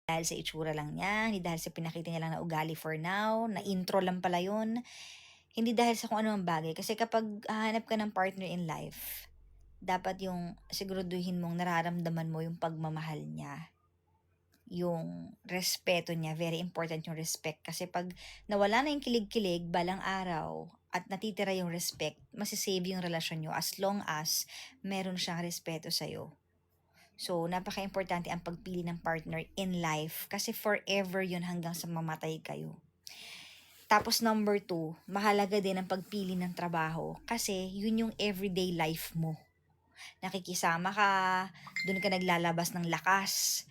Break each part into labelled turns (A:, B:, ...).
A: dahil sa itsura lang niya, hindi dahil sa pinakita niya lang na ugali for now, na intro lang pala yun, hindi dahil sa kung ano ang bagay. Kasi kapag hahanap ka ng partner in life, dapat yung siguraduhin mong nararamdaman mo yung pagmamahal niya, yung respeto niya. Very important yung respect. Kasi pag nawala na yung kilig-kilig balang araw at natitira yung respect, masisave yung relasyon nyo as long as meron siyang respeto sa'yo. So, napaka-importante ang pagpili ng partner in life kasi forever yun hanggang sa mamatay kayo. Tapos number 2, mahalaga din ang pagpili ng trabaho kasi yun yung everyday life mo. Nakikisama ka, dun ka naglalabas ng lakas,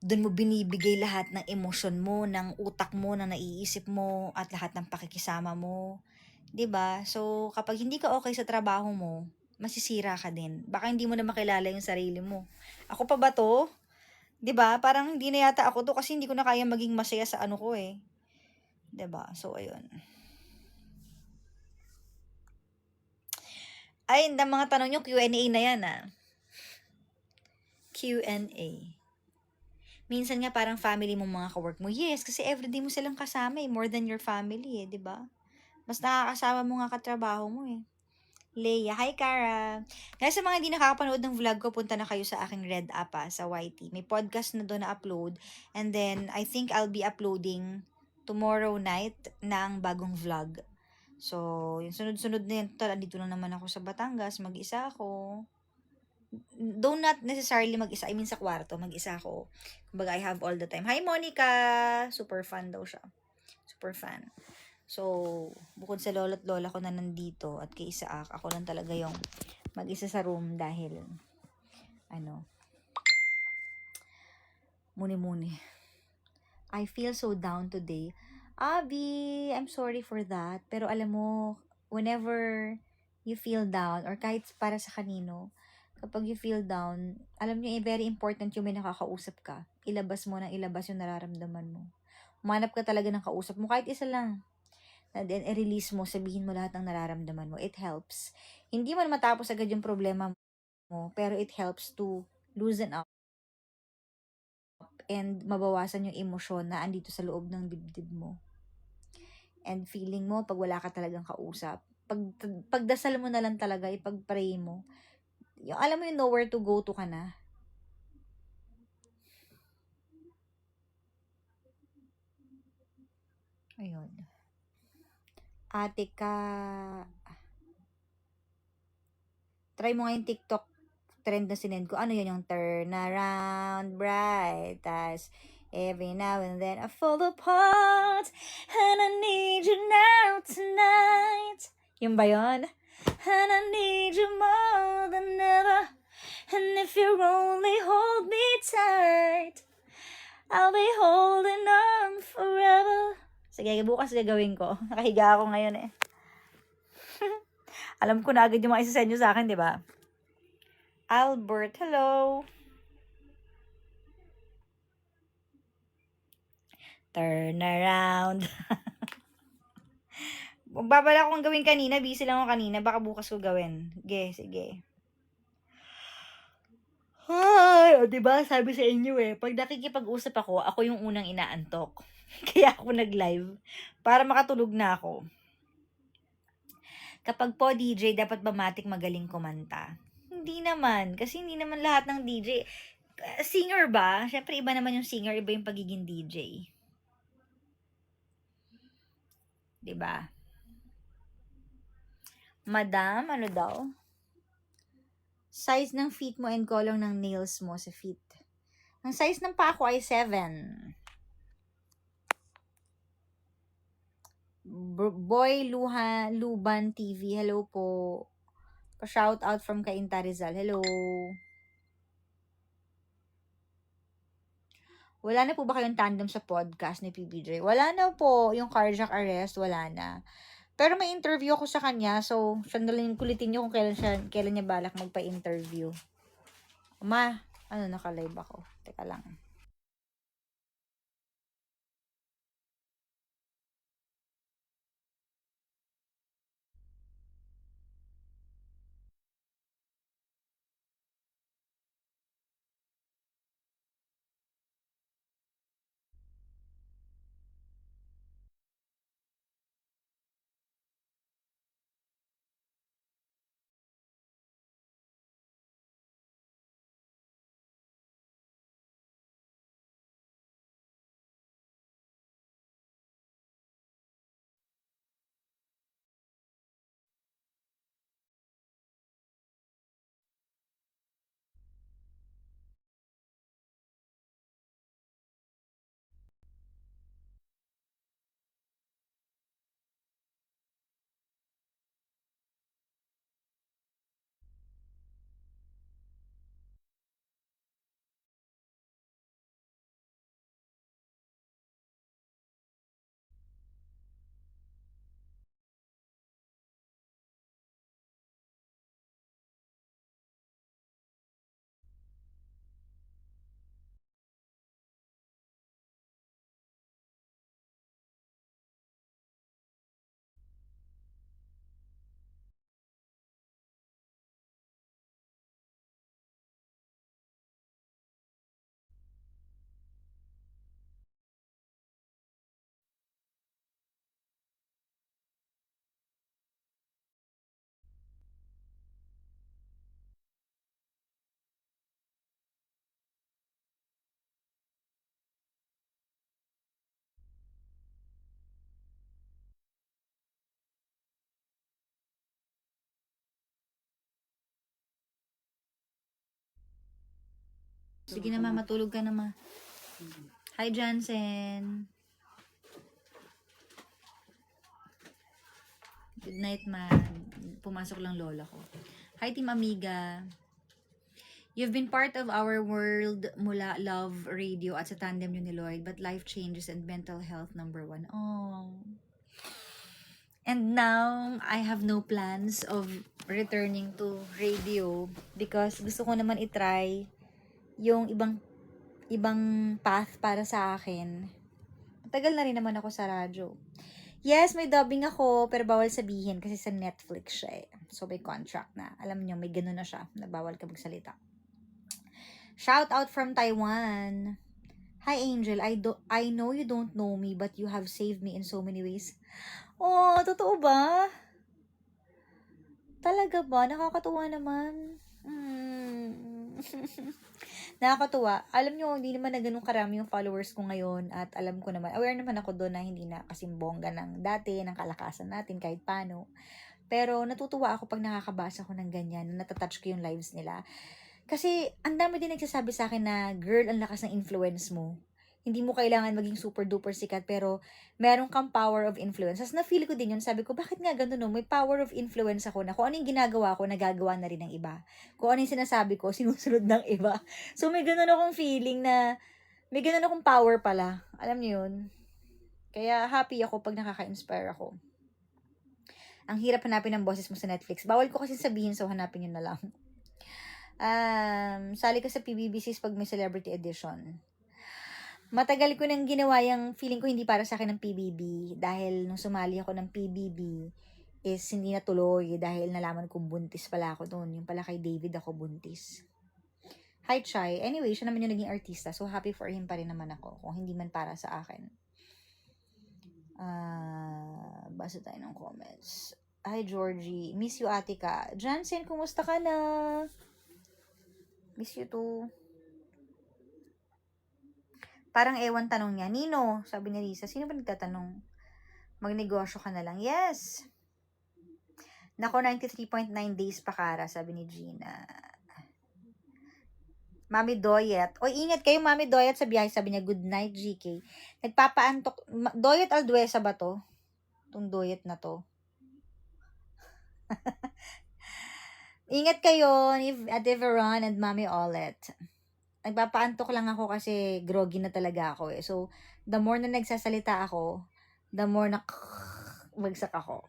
A: dun mo binibigay lahat ng emosyon mo, ng utak mo, ng naiisip mo, at lahat ng pakikisama mo. 'Di ba? So, kapag hindi ka okay sa trabaho mo, masisira ka din. Baka hindi mo na makilala yung sarili mo. Ako pa ba 'to? 'Di ba? Parang hindi na yata ako 'to kasi hindi ko na kaya maging masaya sa ano ko eh. 'Di ba? So, ayun. Ay, ang mga tanong nyo, Q&A na yan ah. Q&A. Minsan nga parang family mo mga kawork mo. Yes, kasi everyday mo silang kasama eh. More than your family eh, di ba? Mas nakakasama mo nga katrabaho mo eh. Leia, hi Cara! Kaya sa mga hindi nakakapanood ng vlog ko, punta na kayo sa aking Red App sa YT. May podcast na doon na upload. And then, I think I'll be uploading tomorrow night ng bagong vlog. So, yung sunod-sunod na yan, andito na naman ako sa Batangas, mag-isa ako. Though not necessarily mag-isa, I mean sa kwarto, mag-isa ako. Kumbaga, I have all the time. Hi, Monica! Super fan daw siya. Super fan. So, bukod sa lolo't lola ko na nandito at kay Isaac, ako lang talaga yung mag-isa sa room dahil, muni-muni. I feel so down today. Abby, I'm sorry for that. Pero alam mo, whenever you feel down, or kahit para sa kanino, kapag you feel down, alam niyo, very important yung may nakakausap ka. Ilabas mo ng ilabas yung nararamdaman mo. Umanap ka talaga ng kausap mo, kahit isa lang. And then, i-release mo, sabihin mo lahat ng nararamdaman mo. It helps. Hindi man matapos agad yung problema mo, pero it helps to loosen up and mabawasan yung emosyon na andito sa loob ng dibdib mo. And feeling mo, pag wala ka talagang kausap, pagdasal mo na lang talaga, ipag-pray mo. Yung, alam mo yung nowhere to go to ka na. Ayun. Ate ka, try mo nga yung TikTok trend na sinend ko. Ano yun yung turn around bright as every now and then I fall apart and I need you now tonight. Yung ba yun? And I need you more than ever. And if you only hold me tight, I'll be holding on forever. Sige, bukas gagawin ko. Nakahiga ako ngayon eh. Alam ko na agad yung mga isa nyo sa akin, di ba? Albert, hello. Turn around. Babala akong gawin kanina. Busy lang ako kanina. Baka bukas ko gawin. Sige. Ay, o diba? Sabi sa inyo eh. Pag nakikipag-usap ako yung unang inaantok. Kaya ako nag-live. Para makatulog na ako. Kapag po DJ, dapat ba matik magaling kumanta? Hindi naman. Kasi hindi naman lahat ng DJ. Singer ba? Siyempre iba naman yung singer. Iba yung pagiging DJ. Diba? Madam, ano daw? Size ng feet mo and color ng nails mo sa feet. Ang size ng paa ko ay 7. Boy Luban TV, hello po. Pa-shout out from Cainta Rizal, hello. Wala na po ba kayong tandem sa podcast ni PBJ? Wala na po. Yung cardiac arrest, wala na. Pero may interview ako sa kanya, so sandalin kulitin niyo kung kailan niya balak magpa-interview. Ma, naka-live ako. Teka lang. Sige na, ma. Matulog ka na, ma. Hi, Jansen. Good night, ma. Pumasok lang lola ko. Hi, Team Amiga. You've been part of our world mula Love Radio at sa tandem nyo ni Lloyd, but life changes and mental health #1. Oh. And now, I have no plans of returning to radio because gusto ko naman itry yung ibang path para sa akin. Tagal na rin naman ako sa radyo. Yes, may dubbing ako, pero bawal sabihin kasi sa Netflix siya eh. So, may contract na. Alam niyo, may ganun na siya na bawal ka magsalita. Shout out from Taiwan. Hi, Angel. I know you don't know me, but you have saved me in so many ways. Oh, totoo ba? Talaga ba? Nakakatuwa naman. Nakakatuwa. Alam nyo, hindi naman na ganun karami yung followers ko ngayon at alam ko naman, aware naman ako doon na hindi na kasing bongga ng dati, ng kalakasan natin kahit paano. Pero natutuwa ako pag nakakabasa ko ng ganyan, natatouch ko yung lives nila. Kasi ang dami din nagsasabi sa akin na, girl, ang lakas ng influence mo. Hindi mo kailangan maging super duper sikat, pero meron kang power of influence. As na-feel ko din yun, sabi ko, bakit nga ganun no? May power of influence ako na kung ano yung ginagawa ko, nagagawa na rin ng iba. Kung ano yung sinasabi ko, sinusunod ng iba. So may ganun akong feeling na, may ganun akong power pala. Alam niyo yun? Kaya happy ako pag nakaka-inspire ako. Ang hirap hanapin ng boses mo sa Netflix. Bawal ko kasi sabihin, so hanapin yun na lang. Sali ka sa PBBCs pag may celebrity edition. Matagal ko nang ginawa yung feeling ko hindi para sa akin ng PBB dahil nung sumali ako ng PBB is hindi natuloy dahil nalaman kong buntis pala ako doon. Yung pala kay David ako buntis. Hi, Chai. Anyway, siya naman yung naging artista, so happy for him pa rin naman ako kung hindi man para sa akin. Basa tayo ng comments. Hi, Georgie. Miss you, Atika. Jansen, kumusta ka na? Miss you too. Parang ewan tanong niya. Nino, sabi ni Risa. Sino ba nagtatanong? Magnegosyo ka na lang. Yes. Nako, 93.9 days pa, Kara, sabi ni Gina. Mami Doyet. Oy, ingat kayo, Mami Doyet, sa biyahe. Sabi niya, good night, GK. Nagpapaantok. Doyet Alduesa ba to? Itong Doyet na to. Ingat kayo, Ate Veron and Mami Olet. Nagpapaantok lang ako kasi groggy na talaga ako eh. So, the more na nagsasalita ako, the more na bagsak ako.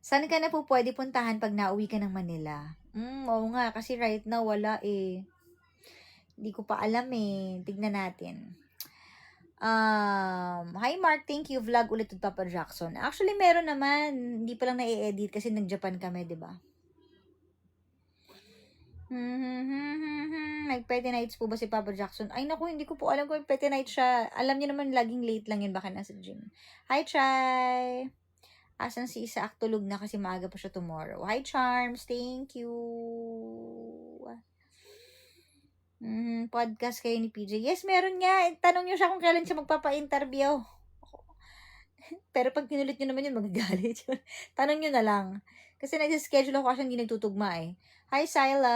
A: Saan ka na po pwede puntahan pag nauwi ka ng Manila? Oo nga, kasi right now wala eh. Hindi ko pa alam eh. Tignan natin. Hi Mark, thank you. Vlog ulit with Papa Jackson. Actually, meron naman. Hindi pa lang na-edit kasi nag-Japan kami, di ba? Nag-petty nights po ba si Papa Jackson? Ay naku, hindi ko po alam kung petty night siya. Alam niyo naman, laging late lang yun, baka nasa gym. Hi, Chai! Asan si Isa tulog na kasi maaga pa siya tomorrow. Hi, Charms! Thank you! Podcast kayo ni PJ. Yes, meron nga. Tanong niyo siya kung kailan siya magpapa-interview. Pero pag pinulit niyo naman yun, magagalit yun. Tanong niyo na lang. Kasi nag-schedule ako kasi hindi nagtutugma eh. Hi, Sila!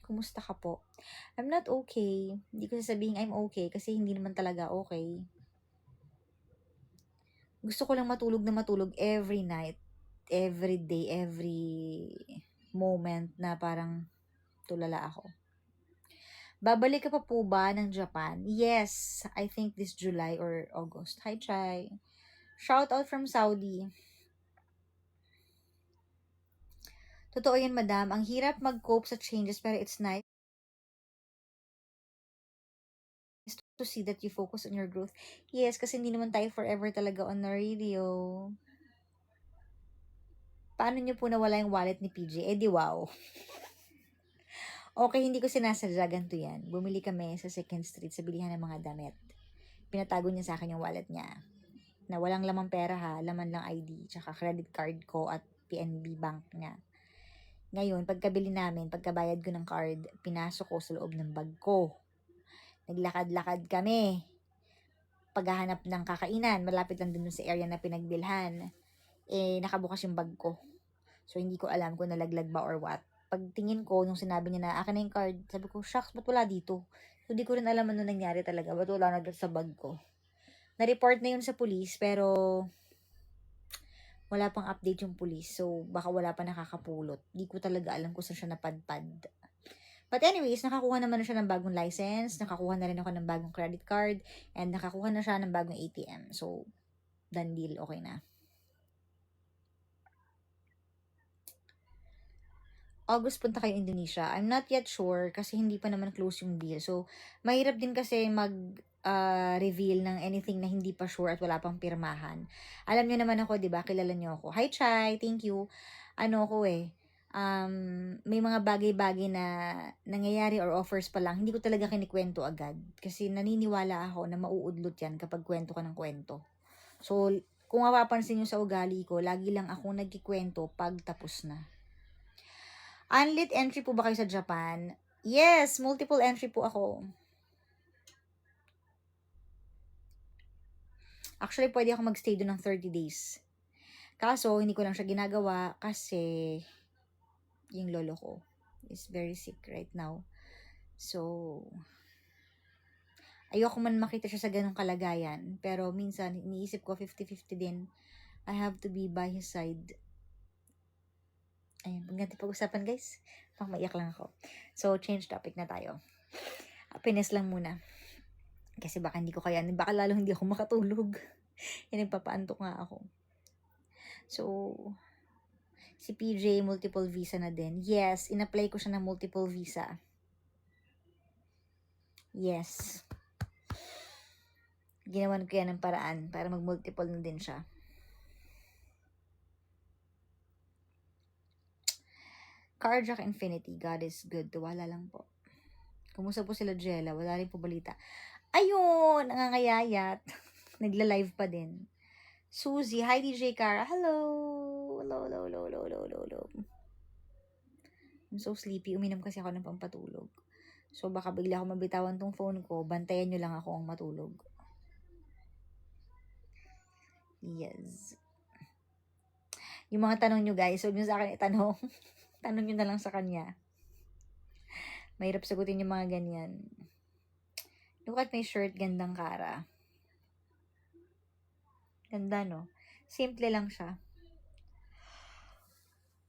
A: Kumusta ka po? I'm not okay. Hindi ko sasabihin I'm okay kasi hindi naman talaga okay. Gusto ko lang matulog na matulog every night, every day, every moment na parang tulala ako. Babalik ka pa po ba ng Japan? Yes, I think this July or August. Hi, Chai. Shout out from Saudi. Totoo yan, madam. Ang hirap mag-cope sa changes pero it's nice to see that you focus on your growth. Yes, kasi hindi naman tayo forever talaga on the radio. Paano nyo po nawala yung wallet ni PJ? Eh di wow. Okay, hindi ko sinasadya, ganito yan. Bumili kami sa 2nd Street sa bilihan ng mga damit. Pinatago niya sa akin yung wallet niya. Na walang lamang pera ha, laman lang ID, tsaka credit card ko at PNB bank niya. Ngayon, pagkabili namin, pagkabayad ko ng card, pinasok ko sa loob ng bag ko. Naglakad-lakad kami. Paghahanap ng kakainan, malapit lang dun sa area na pinagbilhan. Eh, nakabukas yung bag ko. So, hindi ko alam kung nalaglag ba or what. pagtingin ko, nung sinabi niya na, akin na yung card, sabi ko, shucks, ba't wala dito? So, di ko rin alam ano nangyari talaga, ba't wala na sa bag ko. Na-report na yun sa police, pero wala pang update yung police. So, baka wala pa nakakapulot. Di ko talaga alam kung saan siya napadpad. But anyways, nakakuha naman na siya ng bagong license, nakakuha na rin ako ng bagong credit card, and nakakuha na siya ng bagong ATM. So, done deal, okay na. August punta kayo Indonesia. I'm not yet sure kasi hindi pa naman close yung deal. So, mahirap din kasi reveal ng anything na hindi pa sure at wala pang pirmahan. Alam niyo naman ako, 'di ba? Kilala niyo ako. Hi Chai, thank you. Ano ko may mga bagay-bagay na nangyayari or offers pa lang, hindi ko talaga kinikwento agad. Kasi naniniwala ako na mauudlot yan kapag kwento ka ng kwento. So, kung mapapansin niyo sa ugali ko, lagi lang ako nagkikwento pag tapos na. Unlit entry po ba kayo sa Japan? Yes, multiple entry po ako. Actually, pwede ako magstay doon ng 30 days. Kaso, hindi ko lang siya ginagawa kasi yung lolo ko is very sick right now. So, ayoko man makita siya sa ganong kalagayan. Pero minsan, iniisip ko 50-50 din. I have to be by his side. Ayun, ganti pag-usapan guys. Maiyak lang ako. So, change topic na tayo. Happiness lang muna. Kasi baka hindi ko kayanin. Baka lalo hindi ako makatulog. Yan, nagpapaantok nga ako. So, si PJ, multiple visa na din. Yes, in-apply ko siya ng multiple visa. Yes. Ginawan ko yan ng paraan para mag-multiple na din siya. Carjack Infinity, God is good. Wala lang po. Kumusta po sila Jella? Wala rin po balita. Ayun, nangangayayat. Nagla-live pa din. Suzy, hi DJ Cara. Hello. Hello. I'm so sleepy. Uminom kasi ako ng pampatulog. So, baka bigla ako mabitawan tong phone ko. Bantayan nyo lang ako ang matulog. Yes. Yung mga tanong nyo guys, huwag nyo sa akin itanong. Tanong nyo na lang sa kanya. Mahirap sagutin yung mga ganyan. Look at my shirt, gandang Cara. Ganda, no? Simple lang siya.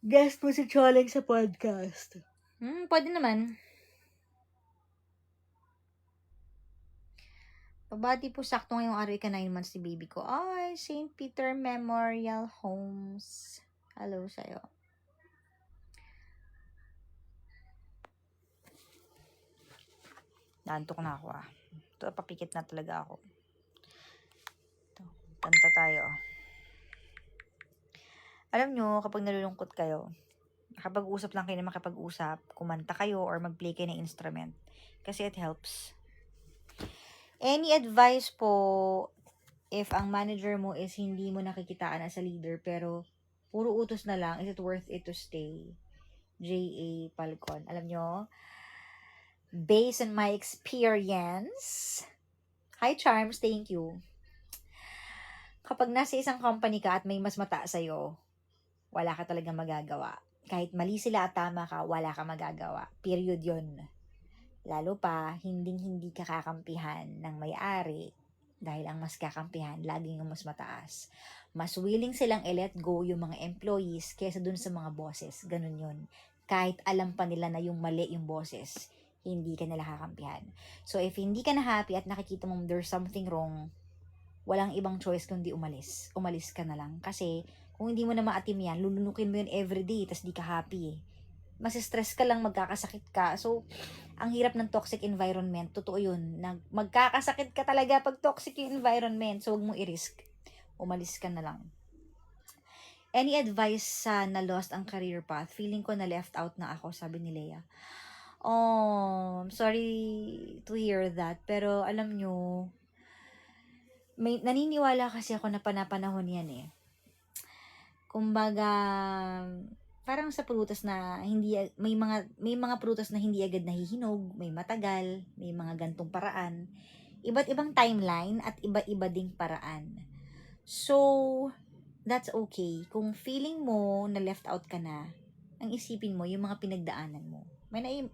A: Guest mo si Choleng sa podcast. Pwede naman. Pabati po sakto ngayong araw ka 9 months ni baby ko. Ay, St. Peter Memorial Homes. Hello sa'yo. Naantok na ako Ito, papikit na talaga ako. Ito, kanta tayo. Alam nyo, kapag nalulungkot kayo, kapag-usap lang kayo na makapag-usap, kumanta kayo or mag-play kayo ng instrument. Kasi it helps. Any advice po if ang manager mo is hindi mo nakikitaan as a leader pero puro utos na lang, is it worth it to stay? J.A. Falcon. Alam nyo, based on my experience, hi Charms, thank you. Kapag nasa isang company ka at may mas mataas sa'yo, wala ka talagang magagawa. Kahit mali sila at tama ka, wala ka magagawa. Period yun. Lalo pa, hindi ka kakampihan ng may-ari dahil ang mas kakampihan, laging yung mas mataas. Mas willing silang i-let go yung mga employees kaysa dun sa mga bosses. Ganun yun. Kahit alam pa nila na yung mali yung bosses, hindi ka nila kakampihan. So, if hindi ka na happy at nakikita mo there's something wrong, walang ibang choice kundi umalis. Umalis ka na lang. Kasi, kung hindi mo na maatim yan, lulunukin mo yun everyday, tas di ka happy Mas-stress ka lang, magkakasakit ka. So, ang hirap ng toxic environment. Totoo yun. Magkakasakit ka talaga pag toxic yung environment. So, huwag mo i-risk. Umalis ka na lang. Any advice sa na-lost ang career path? Feeling ko na left out na ako, sabi ni Leia. Oh, sorry to hear that. Pero, alam nyo, naniniwala kasi ako na panapanahon yan eh. Kumbaga, parang sa prutas na hindi may mga prutas na hindi agad nahihinog, may matagal, may mga gantong paraan. Iba't ibang timeline at iba-iba ding paraan. So, that's okay. Kung feeling mo na left out ka na, ang isipin mo yung mga pinagdaanan mo.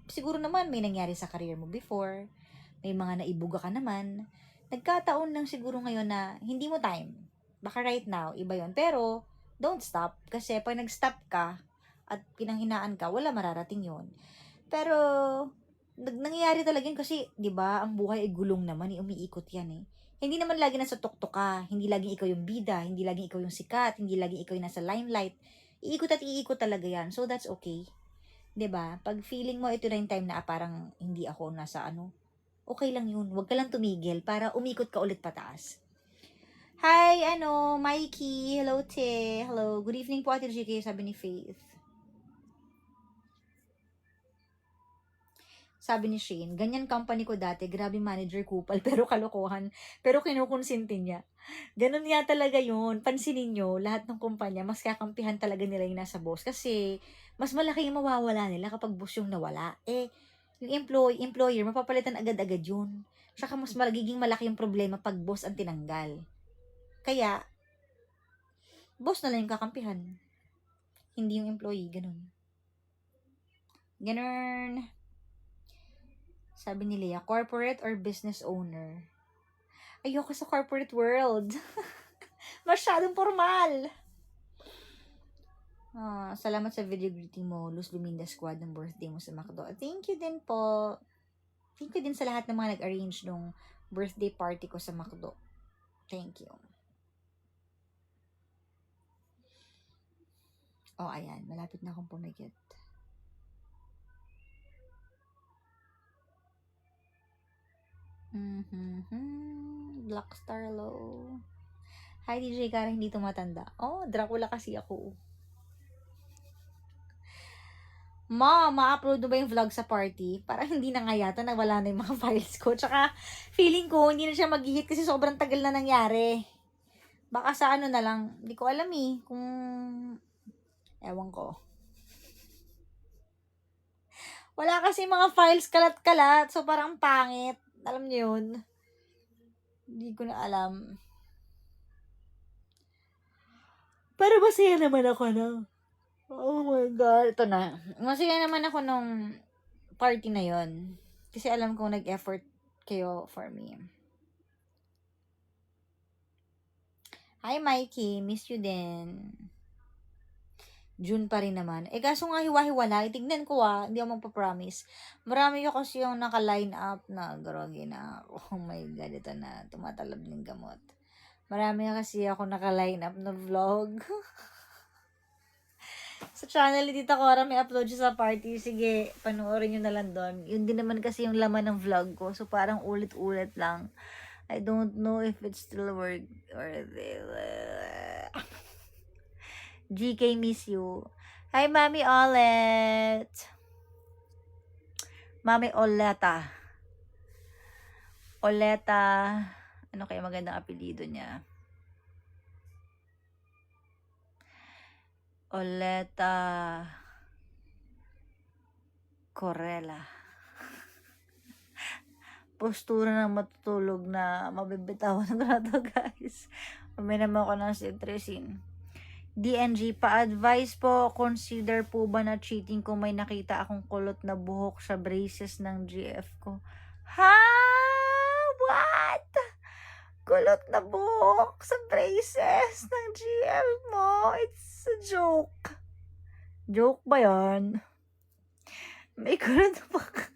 A: Siguro naman may nangyari sa career mo before, may mga naibuga ka naman. Nagkataon lang siguro ngayon na hindi mo time. Baka right now, iba yon. Pero, don't stop. Kasi pag nag-stop ka at pinanghinaan ka, wala mararating yon. Pero, nangyayari talaga yun kasi, di ba, ang buhay ay gulong naman, umiikot yan eh. Hindi naman lagi nasa tuktok ka, hindi laging ikaw yung bida, hindi laging ikaw yung sikat, hindi laging ikaw yung nasa limelight. Iikot at iikot talaga yan. So, that's okay. 'Di ba? Pag feeling mo ito na yung time na parang hindi ako nasa okay lang yun. Huwag ka lang tumigil para umikot ka ulit pataas. Hi, Mikey. Hello, Te. Hello. Good evening po, Ate GK, sabi ni Faith. Sabi ni Shane, ganyan company ko dati, grabe manager kupal, pero kalokohan, pero kinukonsinti niya. Ganun nga talaga yun. Pansinin nyo, lahat ng kumpanya, mas kakampihan talaga nila yung nasa boss. Kasi, mas malaki yung mawawala nila kapag boss yung nawala. Yung employer, mapapalitan agad-agad yun. Saka mas magiging malaki yung problema pag boss ang tinanggal. Kaya, boss na lang yung kakampihan. Hindi yung employee, ganun. Ganun. Sabi ni Leah, corporate or business owner? Ayoko sa corporate world. Masyadong formal. Salamat sa video greeting mo, Luz Luminda Squad, ng birthday mo sa McDo. Thank you din po. Thank you din sa lahat ng mga nag-arrange nung birthday party ko sa McDo. Thank you. Ayan. Malapit na akong pumikit. Black Star Low. Hi, DJ Karen, hindi tumatanda. Dracula kasi ako. Ma-upload mo ba yung vlog sa party? Parang hindi na nga yata, nawala na yung mga files ko. Tsaka, feeling ko, hindi na siya mag-hit kasi sobrang tagal na nangyari. Baka sa na lang, hindi ko alam kung, ewan ko. Wala kasi mga files kalat-kalat, so parang pangit. Alam niyo yun? Hindi ko na alam. Pero masaya naman ako oh my God. Ito na. Masaya naman ako nung party na yon. Kasi alam kong nag-effort kayo for me. Hi, Mikey. Miss you din. June pa rin naman. Kaso nga hiwa-hiwala. Tignan ko hindi ako magpa-promise. Marami ko kasi yung naka-line up na groggy na. Oh my God, ito na. Tumatalab ng gamot. Marami kasi ako naka-line up na vlog. Sa channel ni Tita Cora, may upload siya sa party. Sige, panoorin nyo na lang doon. Yun din naman kasi yung laman ng vlog ko. So, parang ulit-ulit lang. I don't know if it still work or GK, miss you. Hi, Mami Olet. Mami Oleta. Oleta. Ano kaya magandang apelido niya? Oleta Corella. Postura ng matutulog na mabibitawan ng rato, guys. Uminom ako ng citrizine. DNG, pa-advise po, consider po ba na cheating kung may nakita akong kulot na buhok sa braces ng GF ko? Ha? What? Kulot na buhok sa braces ng GF mo? It's a joke. Joke ba yan? May kulot na buhok.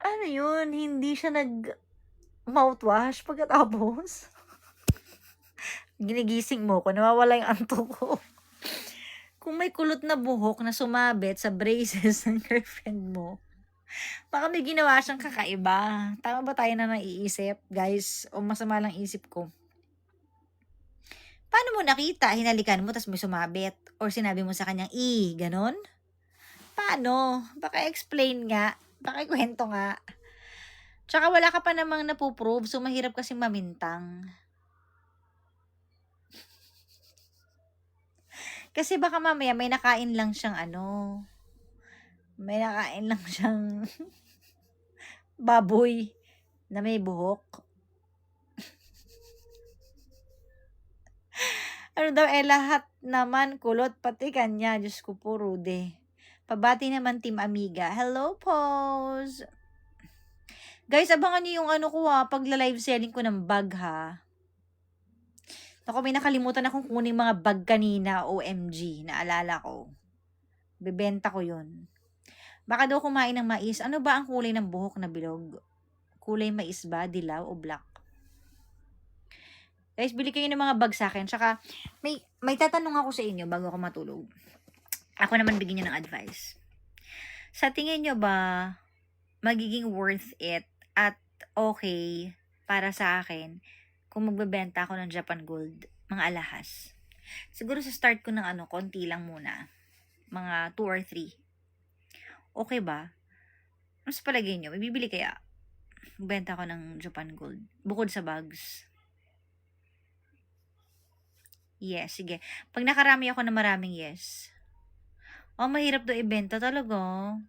A: Ano yun? Hindi siya nag-mouthwash pagkatapos? Ginigising mo ko, nawawala yung antok ko. Kung may kulot na buhok na sumabit sa braces ng girlfriend mo, baka may ginawa siyang kakaiba. Tama ba tayo na naiisip, guys? O masama lang isip ko? Paano mo nakita? Hinalikan mo, tapos may sumabit? Or sinabi mo sa kanyang, ganon? Paano? Baka explain nga. Baka ikwento nga. Tsaka wala ka pa namang napuprove, so mahirap kasi mamintang. Kasi baka mamaya may nakain lang siyang may nakain lang siyang baboy na may buhok. Ano daw, lahat naman kulot, pati kanya. Diyos ko po, rude. Pabati naman, Team Amiga. Hello, Pose! Guys, abangan niyo yung ano ko pagla-live selling ko ng bag ha. Ako, may nakalimutan akong kuning mga bag kanina, OMG, naalala ko. Bebenta ko yun. Baka daw kumain ng mais. Ano ba ang kulay ng buhok na bilog? Kulay mais ba? Dilaw o black? Guys, bili kayo ng mga bag sa akin. Tsaka, may tatanong ako sa inyo bago ako matulog. Ako naman bigyan nyo ng advice. Sa tingin nyo ba, magiging worth it at okay para sa akin kung magbebenta ako ng Japan Gold, mga alahas? Siguro sa start ko ng konti lang muna. Mga 2 or 3. Okay ba? Ano sa palagay nyo? May bibili kaya? Benta ko ng Japan Gold. Bukod sa bags. Yes, sige. Pag nakarami ako na maraming yes. Mahirap daw ibenta talaga.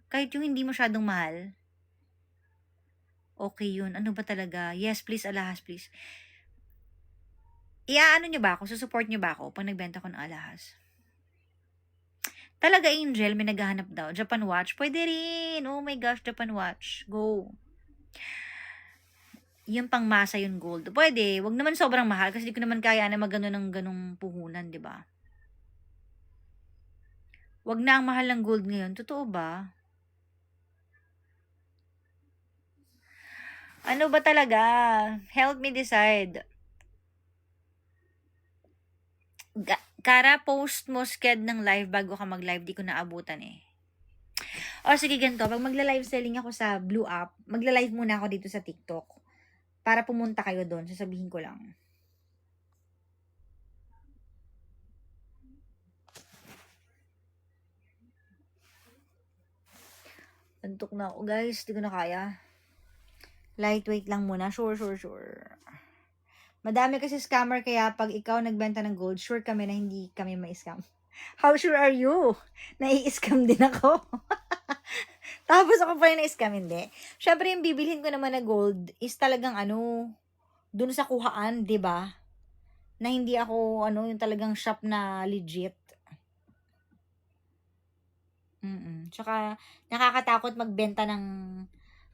A: Kahit yung hindi masyadong mahal. Okay yun. Ano ba talaga? Yes, please, alahas, please. Iaano nyo ba ako? Susupport nyo ba ako pag nagbenta ko ng alahas? Talaga, Angel, may naghahanap daw. Japan Watch. Pwede rin. Oh my gosh, Japan Watch. Go. Yung pangmasa yung gold. Pwede. Wag naman sobrang mahal kasi di ko naman kaya na magano ng ganong puhunan, di ba? Wag na ang mahal ng gold ngayon. Totoo ba? Ano ba talaga? Help me decide. Kara, post mo sked ng live bago ka mag-live. Di ko naabutan eh. O sige, ganito. Pag magla-live selling ako sa Blue App, magla-live muna ako dito sa TikTok. Para pumunta kayo doon. Sasabihin ko lang. Antok na ako, guys. Di ko na kaya. Lightweight lang muna. Sure. Madami kasi scammer kaya pag ikaw nagbenta ng gold, sure kami na hindi kami ma-scam. How sure are you? Nai-scam din ako. Tapos ako pa yung na-scam, hindi. Syempre yung bibilhin ko naman na gold is talagang dun sa kuhaan, 'di ba? Na hindi ako yung talagang shop na legit. Tsaka nakakatakot magbenta ng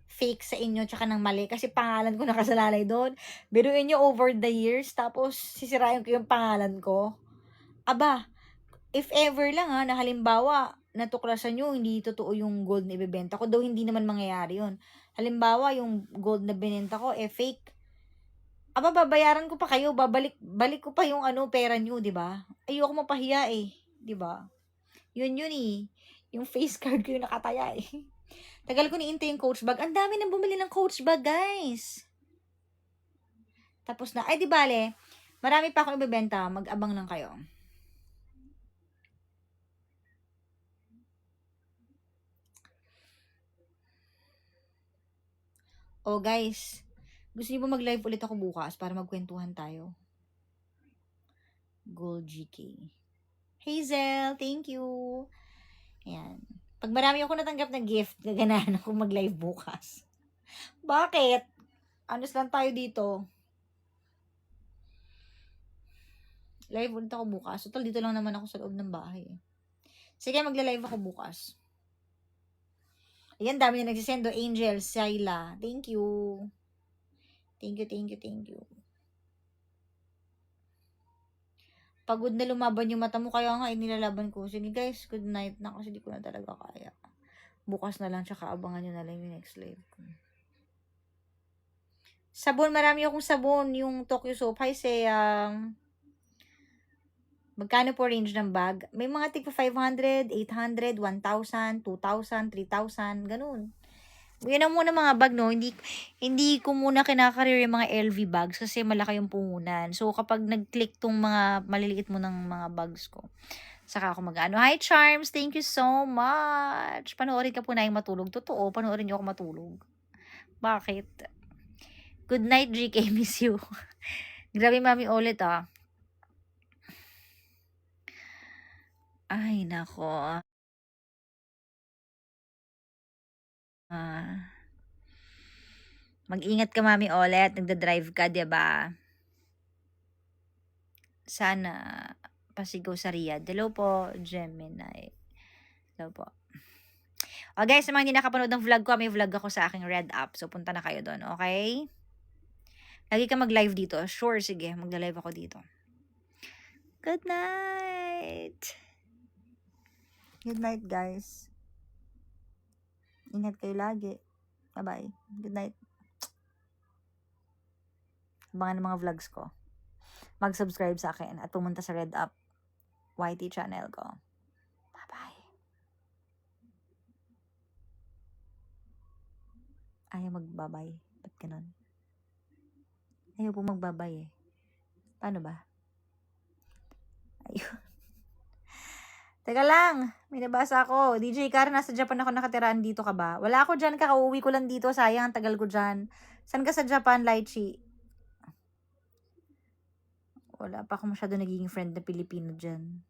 A: fake sa inyo tsaka ng mali kasi pangalan ko nakasalalay doon. Biruin nyo over the years tapos sisirain ko yung pangalan ko. Aba, if ever lang na halimbawa natuklasan nyo hindi totoo yung gold na ibebenta ko, though hindi naman mangyayari yun. Halimbawa yung gold na binenta ko fake. Aba, babayaran ko pa kayo, balik ko pa yung pera nyo, di ba? Ayoko mapahiya eh, di ba? Yun eh. Yung face card ko yung nakataya eh. Tagal ko niintay yung Coach bag. Ang dami nang bumili ng Coach bag, guys. Tapos na. Ay, di bale. Marami pa akong ibebenta. Mag-abang lang kayo. Oh, guys. Gusto niyo ba mag-live ulit ako bukas para magkwentuhan tayo? Gold GK. Hazel, thank you. Ayan. Pag marami ako natanggap na gift, gaganahan ako mag-live bukas. Bakit? Honest lang tayo dito. Live ulit ako bukas. Total, dito lang naman ako sa loob ng bahay. Sige, magla-live ako bukas. Ayan, dami na nagsisendo. Angel, Shyla. Thank you. Thank you. Pagod na lumaban yung mata mo, kaya nga inilalaban ko. Sige guys, good night na kasi di ko na talaga kaya. Bukas na lang, tsaka abangan nyo na lang yung next live ko. Sabon, marami akong sabon. Yung Tokyo Soap. Hi, Seyang. Magkano po range ng bag? May mga tig 500, 800, 1,000, 2,000, 3,000, ganun. Yan ang muna mga bag, no? Hindi ko muna kinakareer yung mga LV bags kasi malaki yung puhunan. So, kapag nag-click tong mga maliliit mo ng mga bags ko, saka ako mag-ano. Hi, Charms! Thank you so much! Panoorin ka po na yung matulog. Totoo, panoorin niyo ako matulog. Bakit? Good night, GK. Miss you. Grabe, mami, ulit, Ay, nako. Mag-ingat ka, mami, ulit. Nagda-drive ka, 'di ba? Sana pasigaw sa Riyadh. Hello po, Gemini. Hello po. Guys, sa mga hindi nakapanood ng vlog ko, may vlog ako sa aking Red app. So, punta na kayo doon, okay? Lagi ka mag-live dito. Sure, sige. Mag-live ako dito. Good night! Good night, guys. Ingat kayo lagi. Bye-bye. Good night. Abangan ng mga vlogs ko. Mag-subscribe sa akin at pumunta sa Red app YT channel ko. Bye-bye. Ayaw magbabay. Ba't ganun? Ayaw po magbabay eh. Paano ba? Ayun. Teka lang, may nabasa ako. DJ Kar, nasa Japan ako nakatiraan, dito ka ba? Wala ako dyan, kakauwi ko lang dito. Sayang, tagal ko dyan. San ka sa Japan, Lychee? Wala pa ako masyado naging friend na Pilipino dyan.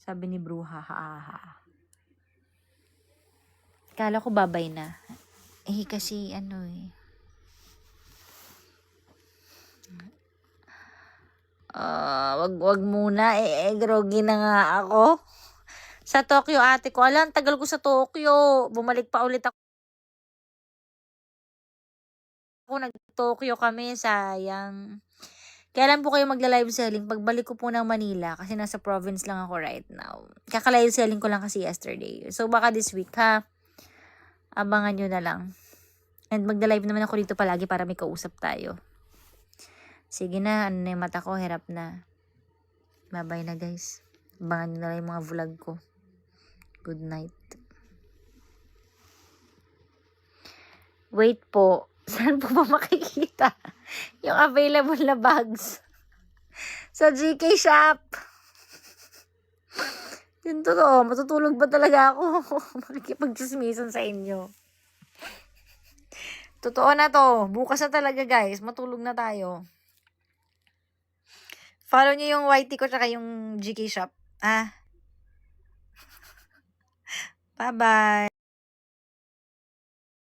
A: Sabi ni Bruha, ha. Kala ko babay na. Kasi ano eh. Wag muna. Groggy na nga ako. Sa Tokyo, ate ko. Alam, tagal ko sa Tokyo. Bumalik pa ulit ako. Nag-Tokyo kami, sayang. Kailan po kayo magla-live selling? Pagbalik ko po ng Manila, kasi nasa province lang ako right now. Kaka-live selling ko lang kasi yesterday. So, baka this week, ha? Abangan nyo na lang. And magla-live naman ako dito palagi para may kausap tayo. Sige na, ano na yung mata ko, hirap na. Bye-bye na, guys. Abangan nyo na lang yung mga vlog ko. Good night. Wait po. Saan po ba makikita yung available na bags? Sa GK Shop. Yun totoo. Matutulog ba talaga ako? Makikipag-chismisan sa inyo. Totoo na to. Bukas na talaga, guys. Matulog na tayo. Follow nyo yung YT ko tsaka yung GK Shop. Bye-bye.